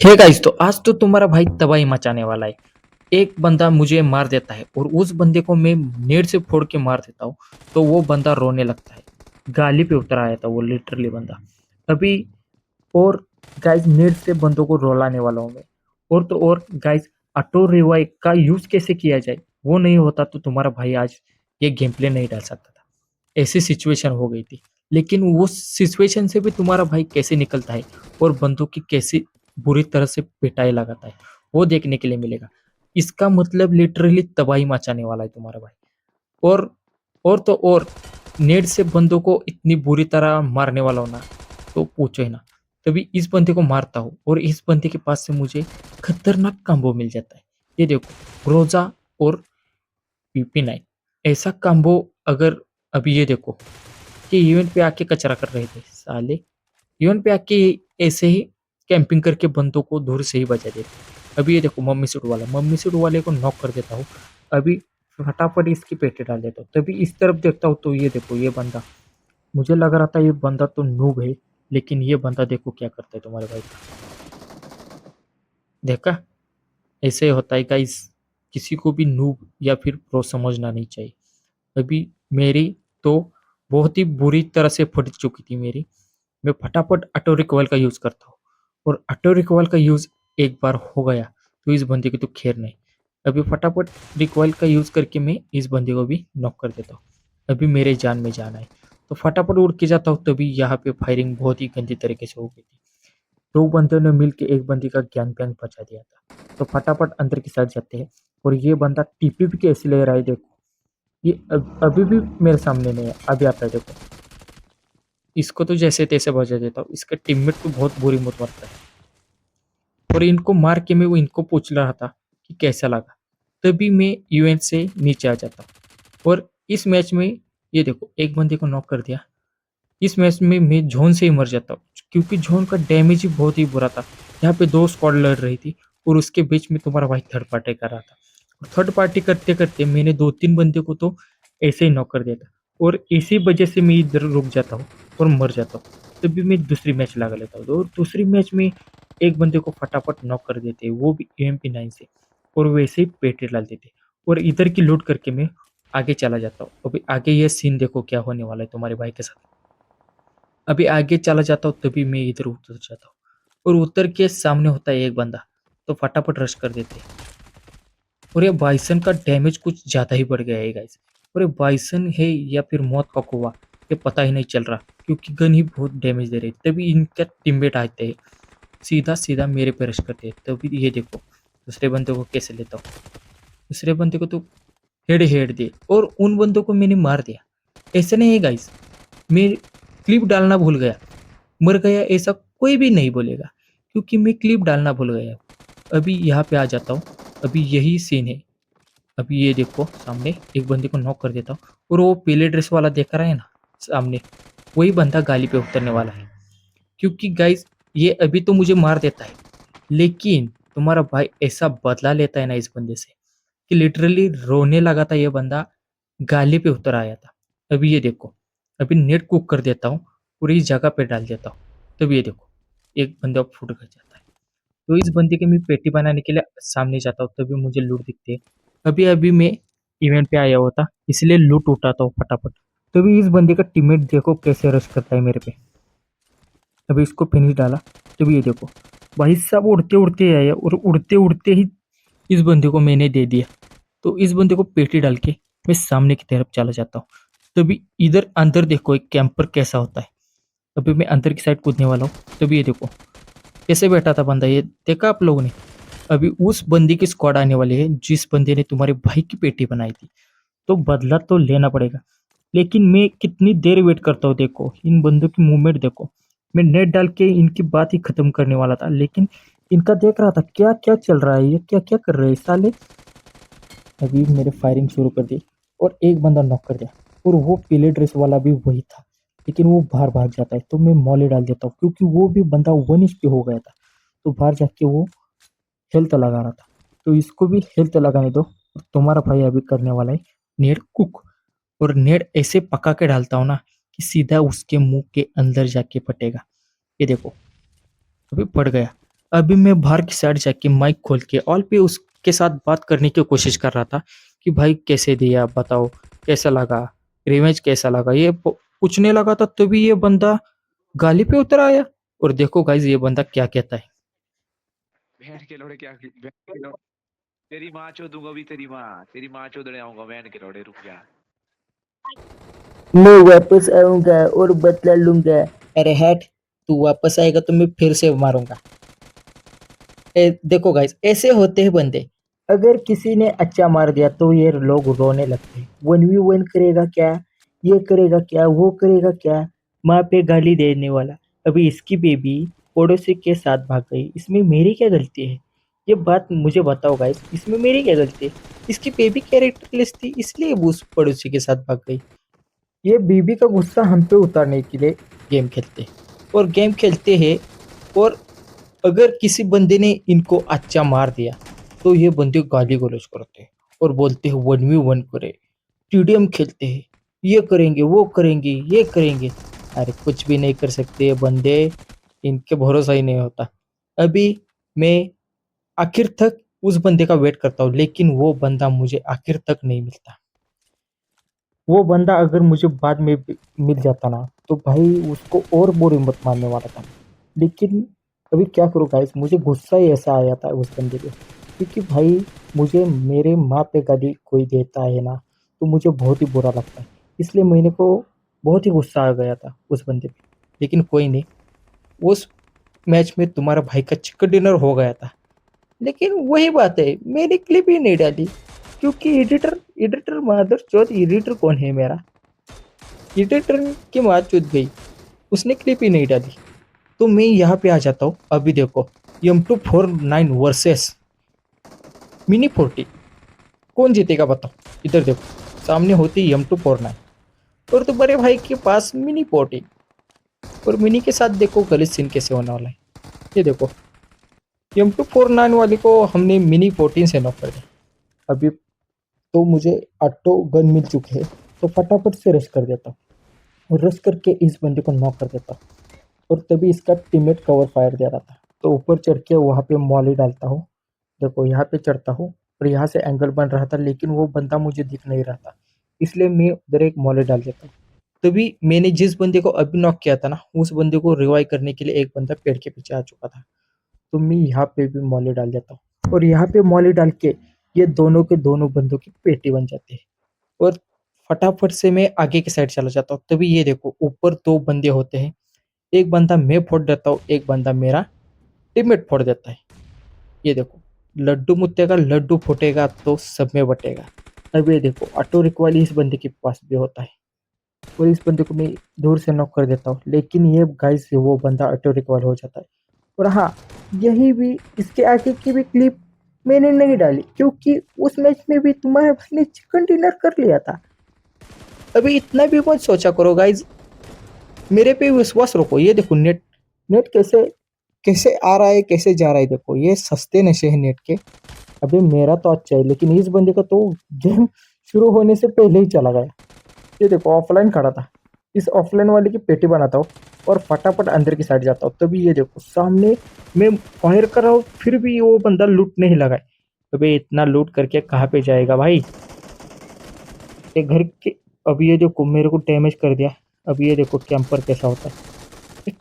Hey guys, तो आज तो तुम्हारा भाई तबाही मचाने वाला है। एक बंदा मुझे मार देता है और उस बंदे को मैं नेट से फोड़ के मार देता हूँ, तो वो बंदा रोने लगता है। गाली पे उतर आया था वो लिटरली बंदा। अभी और गाइस नेट से बंदों को रुलाने वाला हूँ मैं। और गाइस ऑटो रिवाइव का यूज़ कैसे किया जाए, वो नहीं होता तो तुम्हारा भाई आज ये गेम प्ले नहीं डाल सकता था। ऐसी सिचुएशन हो गई थी। लेकिन वो सिचुएशन से भी तुम्हारा भाई कैसे निकलता है और बंदों की कैसी बुरी तरह से पिटाई लगाता है, वो देखने के लिए मिलेगा। इसका मतलब लिटरली तबाही मचाने वाला है तुम्हारा भाई। और और नेट से बंदों को इतनी बुरी तरह मारने वाला हो ना, तो पूछो ही ना। तभी इस बंदे को मारता हूँ और इस बंदे के पास से मुझे खतरनाक कॉम्बो मिल जाता है। ये देखो, रोज़ा और PP9 ऐसा कॉम्बो। अगर अभी ये देखो कि इवेंट पे आके कचरा कर रहे थे साले। इवेंट पे आके ऐसे ही कैंपिंग करके बंदों को दूर से ही बचा देते। अभी ये देखो, मम्मी सूट वाले को नॉक कर देता हूँ। अभी फटाफट इसकी पेटे डाल देता हूँ। तभी इस तरफ देखता हूँ तो ये देखो, ये बंदा, मुझे लग रहा था ये बंदा तो नूब है, लेकिन ये बंदा देखो क्या करता है तुम्हारे भाई का। देखा, ऐसे होता है गाइस। किसी को भी नूब या फिर प्रो समझना नहीं चाहिए। अभी मेरी तो बहुत ही बुरी तरह से फट चुकी थी मेरी। मैं फटाफट ऑटो रिकॉल का यूज़ करता हूँ और ऑटो रिकॉल का यूज़ एक बार हो गया तो इस बंदे की तो खैर नहीं। अभी फटाफट रिकॉल का यूज़ करके मैं इस बंदे को भी नॉक कर देता हूँ। अभी मेरे जान में जान है, तो फटाफट उड़ के जाता हूँ। तभी यहाँ पे फायरिंग बहुत ही गंदी तरीके से हो गई थी। दो बंदों ने मिल के एक बंदे का गैंग पैंग बचा दिया था। तो फटाफट अंदर की साइड जाते हैं और ये बंदा टीपी भी कैसे ले रहा है देखो। ये अभी भी मेरे सामने नहीं है, अभी आता है देखो। इसको तो जैसे तैसे बजा देता हूँ। इसका टीममेट तो बहुत बुरी मौत मरता है और इनको मार के मैं वो इनको पूछ रहा था कि कैसा लगा। तभी मैं यूएन से नीचे आ जाता हूँ और इस मैच में ये देखो, एक बंदे को नॉक कर दिया। इस मैच में मैं जोन से ही मर जाता हूँ क्योंकि जोन का डैमेज ही बहुत ही बुरा था। यहाँ पे दो स्क्वाड लड़ रही थी और उसके बीच में तुम्हारा भाई थर्ड पार्टी कर रहा था। और थर्ड पार्टी करते करते मैंने दो तीन बंदे को तो ऐसे ही नॉक कर दिया था और इसी वजह से मैं इधर रुक जाता हूँ और मर जाता हूँ। तभी मैं दूसरी मैच लगा लेता हूँ और दूसरी मैच में एक बंदे को फटाफट नॉक कर देते, वो भी MP9 से। और वैसे ही पेटे डाल देते और इधर की लूट करके मैं आगे चला जाता हूँ। अभी आगे ये सीन देखो क्या होने वाला है तुम्हारे भाई के साथ। अभी आगे चला जाता हूँ तभी मैं इधर उतर जाता हूँ और उतर के सामने होता है एक बंदा, तो फटाफट रश कर देते हैं। और ये बाइसन का डैमेज कुछ ज़्यादा ही बढ़ गया है गाइस। और ये बाइसन है या फिर मौत का कुआं, ये पता ही नहीं चल रहा क्योंकि गन ही बहुत डैमेज दे रही है। तभी इनका टीममेट आते हैं, सीधा सीधा मेरे पे रश करते हैं। तभी ये देखो दूसरे बंदे को कैसे लेता हूँ। दूसरे बंदे को तो हेड हेड दे और उन बंदों को मैंने मार दिया। ऐसा नहीं है गाइस, मैं क्लिप डालना भूल गया। मर गया ऐसा कोई भी नहीं बोलेगा क्योंकि मैं क्लिप डालना भूल गया। अभी यहाँ पे आ जाता हूँ। अभी यही सीन है। अभी ये देखो सामने एक बंदे को नॉक कर देता हूँ और वो पीले ड्रेस वाला देख रहा है ना सामने, वही बंदा गाली पे उतरने वाला है। क्योंकि गाइस ये अभी तो मुझे मार देता है, लेकिन तुम्हारा भाई ऐसा बदला लेता है ना इस बंदे से कि लिटरली रोने लगा था ये बंदा, गाली पे उतर आया था। अभी ये देखो, अभी नेट कुक कर देता हूँ, पूरी जगह पे डाल देता हूँ। तभी ये देखो, एक बंदा फुट कर जाता है। तो इस बंदे की मैं पेटी बनाने के लिए सामने जाता हूँ, तभी मुझे लूट दिखती है। अभी-अभी मैं इवेंट पे आया हुआ था, इसलिए लूट उठाता हूँ फटाफट। तभी इस बंदे का टीममेट देखो कैसे रश करता है मेरे पे। अभी इसको फिनिश डाला, तभी ये देखो, भाई साहब उड़ते-उड़ते आया और उड़ते-उड़ते ही इस बंदे को मैंने दे दिया। तो इस बंदे को पेटी डाल के मैं सामने की तरफ चला जाता हूँ। तभी इधर अंदर देखो एक कैंपर कैसा होता है। अभी मैं अंदर की साइड कूदने वाला हूँ, तभी ये देखो कैसे बैठा था बंदा, ये देखा आप लोगों ने? अभी उस बंदे की स्क्वाड आने वाली है जिस बंदे ने तुम्हारे भाई की पेटी बनाई थी। तो बदला तो लेना पड़ेगा। लेकिन मैं कितनी देर वेट करता हूँ देखो, इन बंदों की मूवमेंट देखो। मैं नेट डाल के इनकी बात ही खत्म करने वाला था, लेकिन इनका देख रहा था क्या-क्या चल रहा है, ये क्या-क्या कर रहे हैं साले। अभी मेरे फायरिंग शुरू कर दी और एक बंदा नॉक कर दिया और वो पीले ड्रेस वाला भी वही था, लेकिन वो बाहर भाग जाता है तो मैं मौले डाल देता हूँ क्योंकि वो भी बंदा 1 एचपी हो गया था। तो बाहर जाके वो हेल्थ लगा रहा था, तो इसको भी हेल्थ लगाने दो। और तुम्हारा भाई अभी करने वाला है नेड कुक। और नेड ऐसे पका के डालता हूँ ना कि सीधा उसके मुंह के अंदर जाके फटेगा। ये देखो, अभी पड़ गया। अभी मैं बाहर की साइड जाके माइक खोल के ऑल पे उसके साथ बात करने की कोशिश कर रहा था कि भाई कैसे दिया बताओ, कैसा लगा, रिवेंज कैसा लगा, ये पूछने लगा था तभी ये बंदा गाली पे उतर आया। और देखो गाइज ये बंदा क्या कहता है। बहन के लौड़े क्या बहन के लौड़े तेरी माँ चोदूंगा भी तेरी माँ चोदने आऊंगा बहन के लौड़े रुक जा। मैं वापस आऊंगा और बदला लूंगा। अरे हट, तू वापस आएगा तो मैं फिर से मारूंगा। देखो गाइस ऐसे होते हैं बंदे। अगर किसी ने अच्छा मार दिया तो ये लोग रोने लगते हैं। 1v1 करेगा क्या, ये करेगा क्या, वो करेगा क्या, माँ पे गाली देने वाला। अभी इसकी बेबी पड़ोसी के साथ भाग गई, इसमें मेरी क्या गलती है? ये बात मुझे बताओ गाइस, इसमें मेरी क्या गलती है? इसकी बेबी कैरेक्टरलेस थी इसलिए वो उस पड़ोसी के साथ भाग गई। ये बीबी का गुस्सा हम पे उतारने के लिए गेम खेलते हैं। और गेम खेलते हैं। और अगर किसी बंदे ने इनको अच्छा मार दिया तो ये बंदे गाली गलौज करते हैं और बोलते हैं 1v1 करे, टीडीएम खेलते हैं, ये करेंगे वो करेंगे ये करेंगे। अरे कुछ भी नहीं कर सकते ये बंदे, इनके भरोसा ही नहीं होता। अभी मैं आखिर तक उस बंदे का वेट करता हूँ लेकिन वो बंदा मुझे आखिर तक नहीं मिलता। वो बंदा अगर मुझे बाद में मिल जाता ना तो भाई उसको और बोरी मत मारने वाला था। लेकिन अभी क्या करूँ गाइस, मुझे गुस्सा ही ऐसा आया था उस बंदे पे। क्योंकि भाई मुझे मेरे माँ पे गाली कोई देता है ना तो मुझे बहुत ही बुरा लगता है। इसलिए मैंने को बहुत ही गुस्सा आ गया था उस बंदे पे। लेकिन कोई नहीं, उस मैच में तुम्हारा भाई का चिकन डिनर हो गया था। लेकिन वही बात है, मैंने क्लिप ही नहीं डाली क्योंकि एडिटर एडिटर मादर चौथ एडिटर कौन है मेरा? एडिटर की माँ चुद गई, उसने क्लिप ही नहीं डाली। तो मैं यहाँ पे आ जाता हूँ। अभी देखो M249 वर्सेस मिनी 40, कौन जीतेगा बताओ? इधर देखो सामने होती M249 और तुम्हारे भाई के पास मिनी 40। और मिनी के साथ देखो गलत सीन कैसे होने वाला है। ये देखो M249 वाले को हमने मिनी 14 से नॉक कर दिया। अभी तो मुझे ऑटो गन मिल चुके हैं तो फटाफट से रश कर देता हूँ और रश करके इस बंदे को नॉक कर देता हूँ। और तभी इसका टीममेट कवर फायर दे रहा था तो ऊपर चढ़ के वहाँ पे मॉली डालता हूँ। देखो यहाँ पे चढ़ता हूँ और यहाँ से एंगल बन रहा था लेकिन वो बंदा मुझे दिख नहीं रहा था, इसलिए मैं उधर एक मॉली डाल देता हूँ। तभी मैंने जिस बंदे को अभी नॉक किया था ना उस बंदे को रिवाइव करने के लिए एक बंदा पेड़ के पीछे आ चुका था। तो मैं यहाँ पे भी मॉली डाल देता हूँ और यहाँ पे मॉली डाल के ये दोनों के दोनों बंदों की पेटी बन जाती है। और फटाफट से मैं आगे की साइड चला जाता हूँ। तभी ये देखो ऊपर दो बंदे होते हैं, एक बंदा मैं फोड़ देता हूँ, एक बंदा मेरा टीममेट फोड़ देता है। ये देखो लड्डू मुत्ते का लड्डू फूटेगा तो सब में बटेगा। अब ये देखो ऑटो रिकॉइल इस बंदे के पास भी होता है और इस बंदे को मैं दूर से नॉक कर देता हूँ लेकिन ये गाइस वो बंदा ऑटो रिकॉइल हो जाता है। और हाँ, यही भी इसके आगे की भी क्लिप मैंने नहीं डाली क्योंकि उस मैच में भी तुम्हारे भाई ने चिकन डिनर कर लिया था। अभी इतना भी मत सोचा करो गाइज, मेरे पे विश्वास रखो। ये देखो नेट नेट कैसे कैसे आ रहा है कैसे जा रहा है, देखो ये सस्ते नशे हैं नेट के। अभी मेरा तो अच्छा है लेकिन इस बंदे का तो गेम शुरू होने से पहले ही चला गया। ये देखो ऑफलाइन खड़ा था, इस ऑफलाइन वाले की पेटी बनाता हूँ और फटाफट अंदर की साइड जाता हूँ। तभी ये देखो सामने मैं फायर कर रहा हूँ फिर भी वो बंदा लूट नहीं लगा है। अबे इतना लूट करके कहाँ पे जाएगा भाई? ये घर के, अभी ये देखो मेरे को डैमेज कर दिया। अभी ये देखो कैंपर कैसा होता है। कैंप